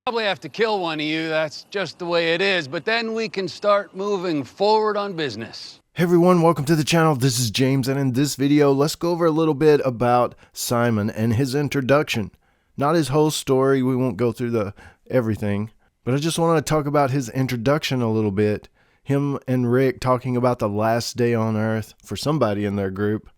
Probably have to kill one of you, that's just the way it is, but then we can start moving forward on business. Hey everyone, welcome to the channel. This is James, and in this video, let's go over a little bit about Simon and his introduction. Not his whole story, we won't go through everything, but I just want to talk about his introduction a little bit. Him and Rick talking about the last day on Earth for somebody in their group.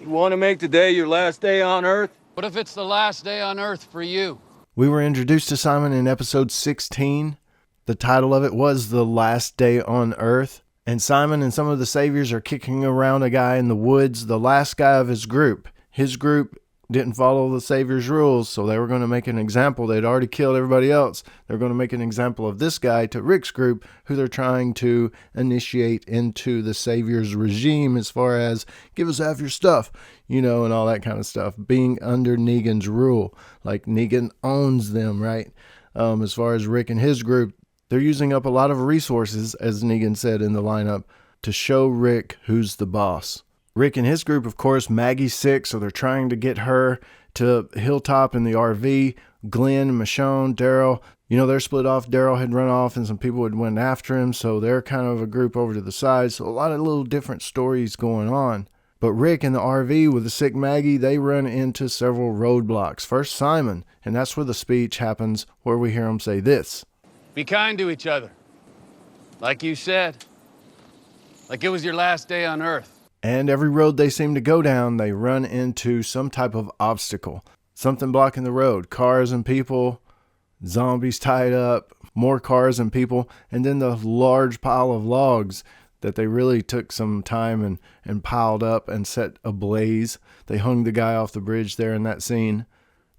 You want to make today your last day on Earth? What if it's the last day on Earth for you? We were introduced to Simon in episode 16. The title of it was The Last Day on Earth. And Simon and some of the saviors are kicking around a guy in the woods, the last guy of his group. His group didn't follow the savior's rules, so they were going to make an example. They'd already killed everybody else. They're going to make an example of this guy to Rick's group, who they're trying to initiate into the savior's regime as far as give us half your stuff, and all that kind of stuff. Being under Negan's rule. Like Negan owns them, right? As far as Rick and his group, they're using up a lot of resources, as Negan said in the lineup, to show Rick who's the boss. Rick and his group, of course, Maggie's sick, so they're trying to get her to Hilltop in the RV. Glenn, Michonne, Daryl, they're split off. Daryl had run off and some people had went after him, so they're kind of a group over to the side. So a lot of little different stories going on. But Rick in the RV with the sick Maggie, they run into several roadblocks. First, Simon, and that's where the speech happens, where we hear him say this. Be kind to each other. Like you said. Like it was your last day on Earth. And every road they seem to go down, they run into some type of obstacle. Something blocking the road. Cars and people, zombies tied up, more cars and people, and then the large pile of logs that they really took some time and piled up and set ablaze. They hung the guy off the bridge there in that scene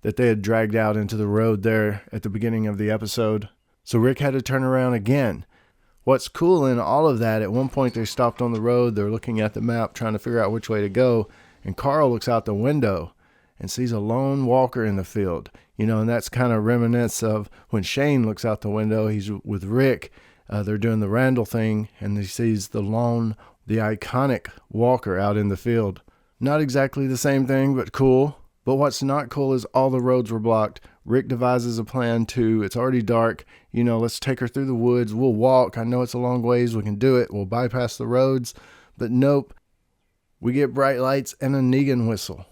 that they had dragged out into the road there at the beginning of the episode. So Rick had to turn around again. What's cool in all of that, at one point they stopped on the road, they're looking at the map, trying to figure out which way to go, and Carl looks out the window and sees a lone walker in the field, and that's kind of reminiscent of when Shane looks out the window, he's with Rick, they're doing the Randall thing, and he sees the iconic walker out in the field. Not exactly the same thing, but cool. But what's not cool is all the roads were blocked. Rick devises a plan to, it's already dark, let's take her through the woods. We'll walk. I know it's a long ways. We can do it. We'll bypass the roads. But nope. We get bright lights and a Negan whistle.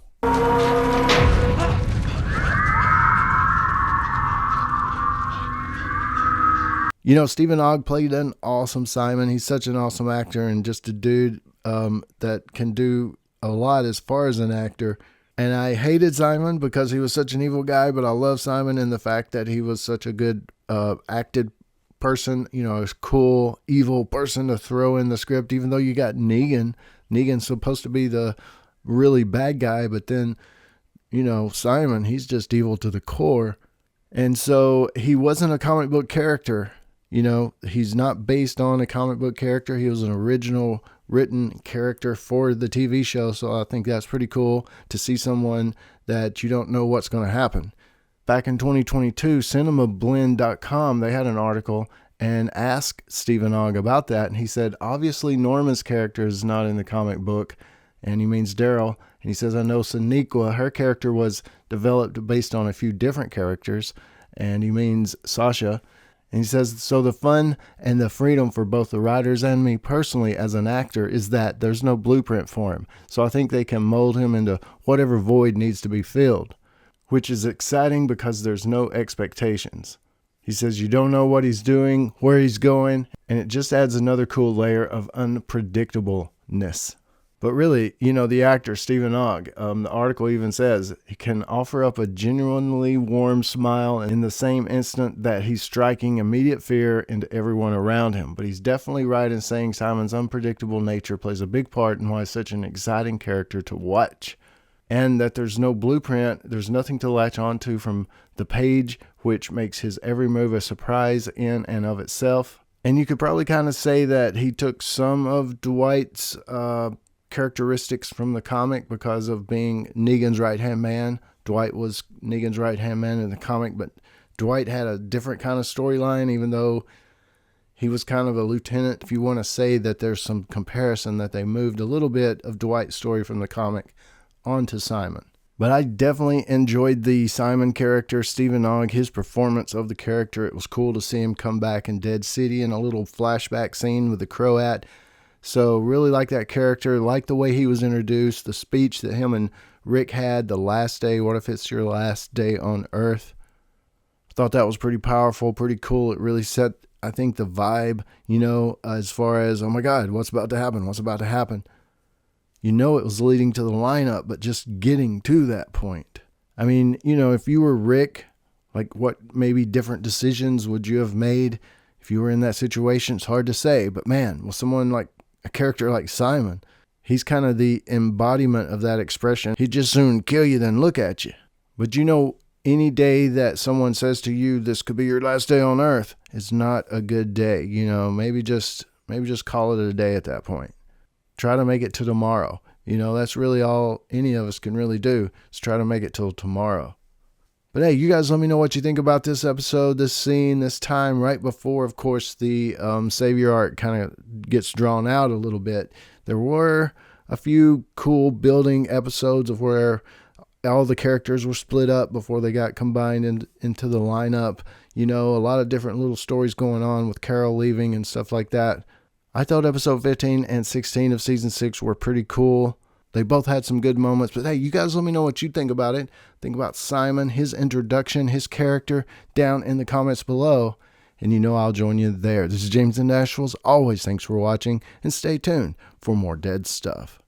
Stephen Ogg played an awesome Simon. He's such an awesome actor and just a dude that can do a lot as far as an actor. And I hated Simon because he was such an evil guy, but I love Simon in the fact that he was such a good acted person, a cool, evil person to throw in the script, even though you got Negan. Negan's supposed to be the really bad guy, but then, Simon, he's just evil to the core. And so he wasn't a comic book character. He's not based on a comic book character. He was an original written character for the TV show. So I think that's pretty cool to see someone that you don't know what's going to happen. Back in 2022, cinemablend.com, they had an article and asked Stephen Ogg about that. And he said, obviously Norma's character is not in the comic book. And he means Daryl. And he says, I know Sonequa, her character was developed based on a few different characters. And he means Sasha. And he says, so the fun and the freedom for both the writers and me personally as an actor is that there's no blueprint for him. So I think they can mold him into whatever void needs to be filled, which is exciting because there's no expectations. He says you don't know what he's doing, where he's going, and it just adds another cool layer of unpredictableness. But really, the actor, Stephen Ogg, the article even says he can offer up a genuinely warm smile in the same instant that he's striking immediate fear into everyone around him. But he's definitely right in saying Simon's unpredictable nature plays a big part in why he's such an exciting character to watch. And that there's no blueprint, there's nothing to latch onto from the page, which makes his every move a surprise in and of itself. And you could probably kind of say that he took some of Dwight's characteristics from the comic because of being Negan's right-hand man. Dwight was Negan's right-hand man in the comic, but Dwight had a different kind of storyline, even though he was kind of a lieutenant. If you want to say that there's some comparison that they moved a little bit of Dwight's story from the comic onto Simon. But I definitely enjoyed the Simon character, Stephen Ogg, his performance of the character. It was cool to see him come back in Dead City in a little flashback scene with the Croat. So really like that character, like the way he was introduced, the speech that him and Rick had, the last day, what if it's your last day on Earth? I thought that was pretty powerful, pretty cool. It really set, I think, the vibe, as far as, oh my God, what's about to happen? What's about to happen? It was leading to the lineup, but just getting to that point. I mean, if you were Rick, like what maybe different decisions would you have made if you were in that situation? It's hard to say, but man, with someone like a character like Simon, he's kind of the embodiment of that expression. He'd just soon kill you than look at you. But any day that someone says to you, this could be your last day on Earth, is not a good day. Maybe just call it a day at that point. Try to make it to tomorrow. That's really all any of us can really do, is try to make it till tomorrow. But hey, you guys let me know what you think about this episode, this scene, this time right before, of course, the Savior arc kind of gets drawn out a little bit. There were a few cool building episodes of where all the characters were split up before they got combined into the lineup. A lot of different little stories going on with Carol leaving and stuff like that. I thought episode 15 and 16 of season 6 were pretty cool. They both had some good moments, but hey, you guys let me know what you think about it. Think about Simon, his introduction, his character down in the comments below. And I'll join you there. This is James in Nashville. As always, thanks for watching and stay tuned for more dead stuff.